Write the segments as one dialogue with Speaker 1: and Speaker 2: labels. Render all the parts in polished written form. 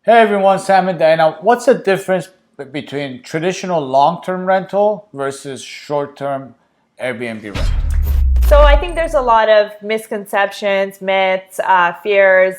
Speaker 1: Hey everyone, Sam and Diana. What's the difference between traditional long-term rental versus short-term Airbnb rental?
Speaker 2: So I think there's a lot of misconceptions, myths, fears,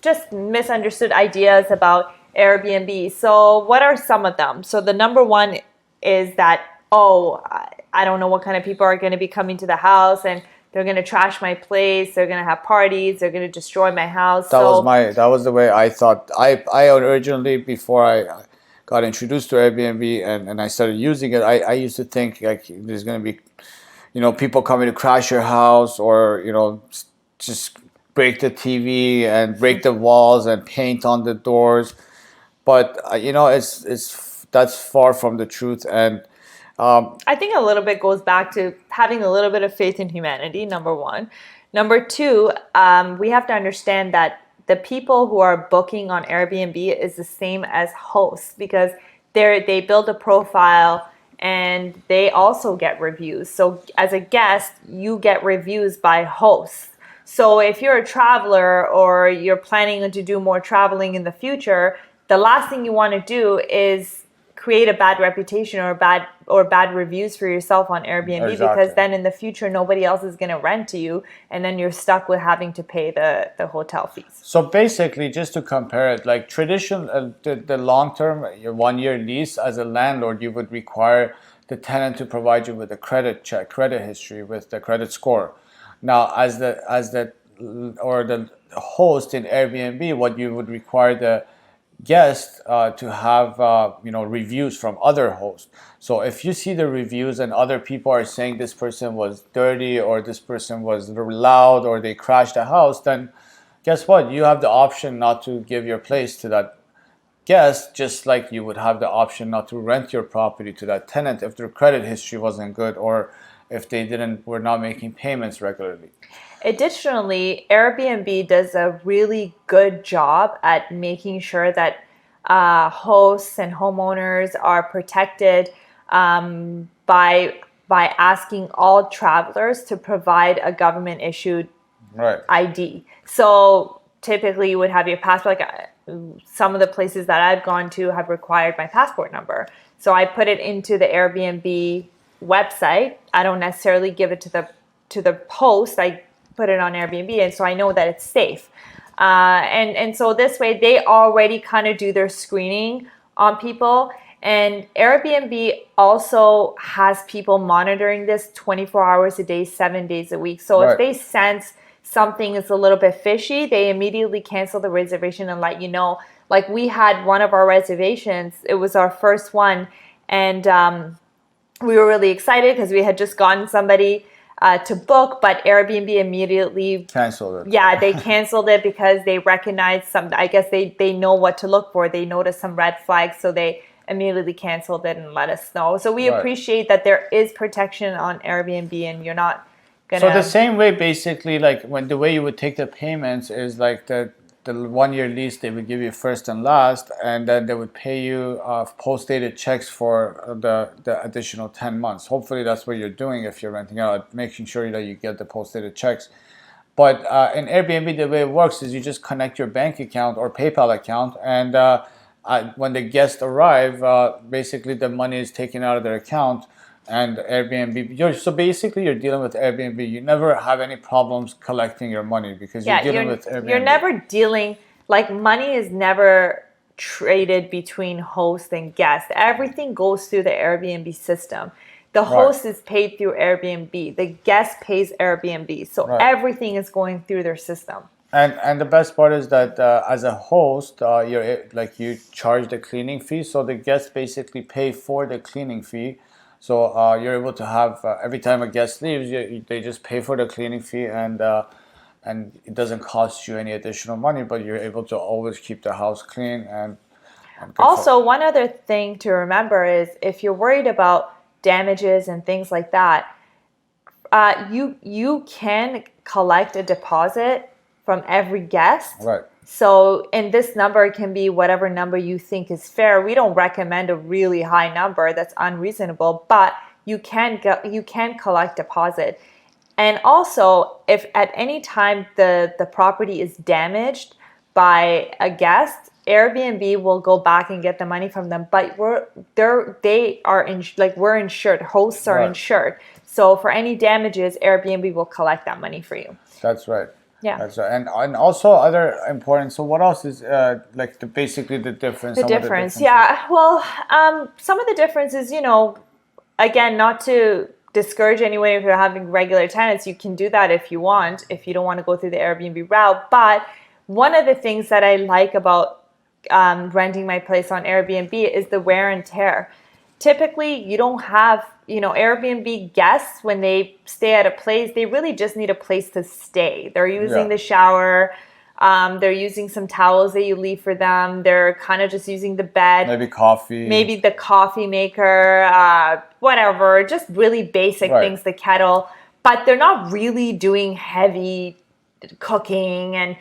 Speaker 2: just misunderstood ideas about Airbnb. So what are some of them? So the number one is that, I don't know what kind of people are going to be coming to the house and they're going to trash my place. They're going to have parties. They're going to destroy my house.
Speaker 1: That was the way I thought. I originally, before I got introduced to Airbnb and I started using it, I used to think like there's going to be, people coming to crash your house or, just break the TV and break the walls and paint on the doors. But it's that's far from the truth. And
Speaker 2: I think a little bit goes back to having a little bit of faith in humanity, number one. Number two, we have to understand that the people who are booking on Airbnb is the same as hosts because they build a profile and they also get reviews. So as a guest, you get reviews by hosts. So if you're a traveler or you're planning to do more traveling in the future, the last thing you want to do is create a bad reputation or bad reviews for yourself on Airbnb because
Speaker 1: exactly.
Speaker 2: then in the future nobody else is going to rent to you and then you're stuck with having to pay the hotel fees.
Speaker 1: So basically, just to compare it, like traditional, the long-term, your 1-year lease, as a landlord, you would require the tenant to provide you with a credit check, credit history, with the credit score. Now, the host in Airbnb, what you would require the guest to have reviews from other hosts. So if you see the reviews and other people are saying this person was dirty or this person was loud or they crashed a house, then guess what? You have the option not to give your place to that guest, just like you would have the option not to rent your property to that tenant if their credit history wasn't good or if they didn't were not making payments regularly.
Speaker 2: Additionally, Airbnb does a really good job at making sure that hosts and homeowners are protected by asking all travelers to provide a government issued
Speaker 1: Right.
Speaker 2: ID. So typically, you would have your passport. Like some of the places that I've gone to have required my passport number. So I put it into the Airbnb website. I don't necessarily give it to the host. I put it on Airbnb, and so I know that it's safe. And so this way, they already kind of do their screening on people. And Airbnb also has people monitoring this 24 hours a day, 7 days a week. So if
Speaker 1: Right.
Speaker 2: they sense something is a little bit fishy, they immediately cancel the reservation and let you know. Like we had one of our reservations, it was our first one, and we were really excited because we had just gotten somebody to book, but Airbnb immediately
Speaker 1: Cancel it.
Speaker 2: yeah, they canceled it because they recognized some, I guess they know what to look for. They noticed some red flags, so they immediately canceled it and let us know. So we
Speaker 1: Right.
Speaker 2: appreciate that there is protection on Airbnb and you're not
Speaker 1: So the
Speaker 2: gonna.
Speaker 1: same way, basically, like when the way you would take the payments is like the 1-year lease, they would give you first and last, and then they would pay you post dated checks for the additional 10 months. Hopefully, that's what you're doing if you're renting out, making sure that you get the post dated checks. But in Airbnb, the way it works is you just connect your bank account or PayPal account, and when the guests arrive, basically the money is taken out of their account. And Airbnb, so basically you're dealing with Airbnb. You never have any problems collecting your money because you're
Speaker 2: Yeah,
Speaker 1: dealing with
Speaker 2: you're
Speaker 1: Airbnb.
Speaker 2: never dealing, like money is never traded between host and guest. Everything goes through the Airbnb system. The
Speaker 1: Right,
Speaker 2: host is paid through Airbnb. The guest pays Airbnb. So
Speaker 1: right.
Speaker 2: everything is going through their system.
Speaker 1: And the best part is that as a host, like you charge the cleaning fee, so the guests basically pay for the cleaning fee. So you're able to have every time a guest leaves, they just pay for the cleaning fee, and it doesn't cost you any additional money, but you're able to always keep the house clean and good for.
Speaker 2: Also, one other thing to remember is if you're worried about damages and things like that, you can collect a deposit from every guest.
Speaker 1: Right.
Speaker 2: So, and this number can be whatever number you think is fair. We don't recommend a really high number that's unreasonable, but you can collect deposit. And also, if at any time the property is damaged by a guest, Airbnb will go back and get the money from them, but we're insured. Hosts are
Speaker 1: Right.
Speaker 2: insured. So for any damages, Airbnb will collect that money for you.
Speaker 1: That's right.
Speaker 2: Yeah.
Speaker 1: That's right. And also other important. So what else is like basically the difference?
Speaker 2: The
Speaker 1: some of
Speaker 2: difference,
Speaker 1: differences?
Speaker 2: yeah. Well, some of the differences, again, not to discourage anyone if you're having regular tenants, you can do that if you want, if you don't want to go through the Airbnb route. But one of the things that I like about renting my place on Airbnb is the wear and tear. Typically, you don't have, Airbnb guests, when they stay at a place, they really just need a place to stay. They're using the shower. They're using some towels that you leave for them. They're kind of just using the bed. Maybe the coffee maker, whatever. Just really basic things, the kettle. But they're not really doing heavy cooking and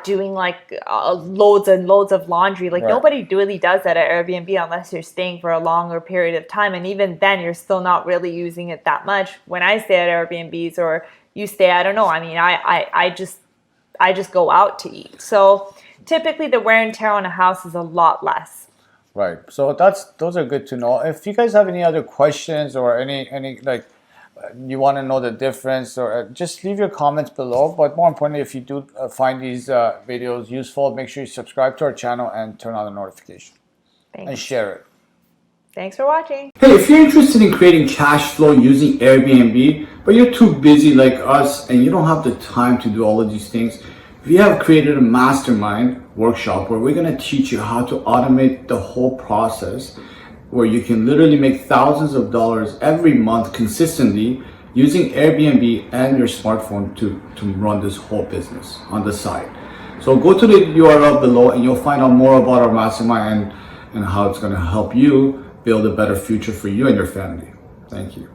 Speaker 2: doing loads and loads of laundry. Nobody really does that at Airbnb unless you're staying for a longer period of time. And even then, you're still not really using it that much. When I stay at Airbnbs or you stay, I don't know. I mean, I just go out to eat. So typically the wear and tear on a house is a lot less.
Speaker 1: Right. So those are good to know. If you guys have any other questions or any you want to know the difference, or just leave your comments below. But more importantly, if you do find these videos useful, make sure you subscribe to our channel and turn on the notification.
Speaker 2: Thanks.
Speaker 1: And share it.
Speaker 2: Thanks for watching.
Speaker 1: Hey, if you're interested in creating cash flow using Airbnb, but you're too busy like us and you don't have the time to do all of these things, we have created a mastermind workshop where we're going to teach you how to automate the whole process, where you can literally make thousands of dollars every month consistently using Airbnb and your smartphone to run this whole business on the side. So go to the URL below and you'll find out more about our mastermind and how it's going to help you build a better future for you and your family. Thank you.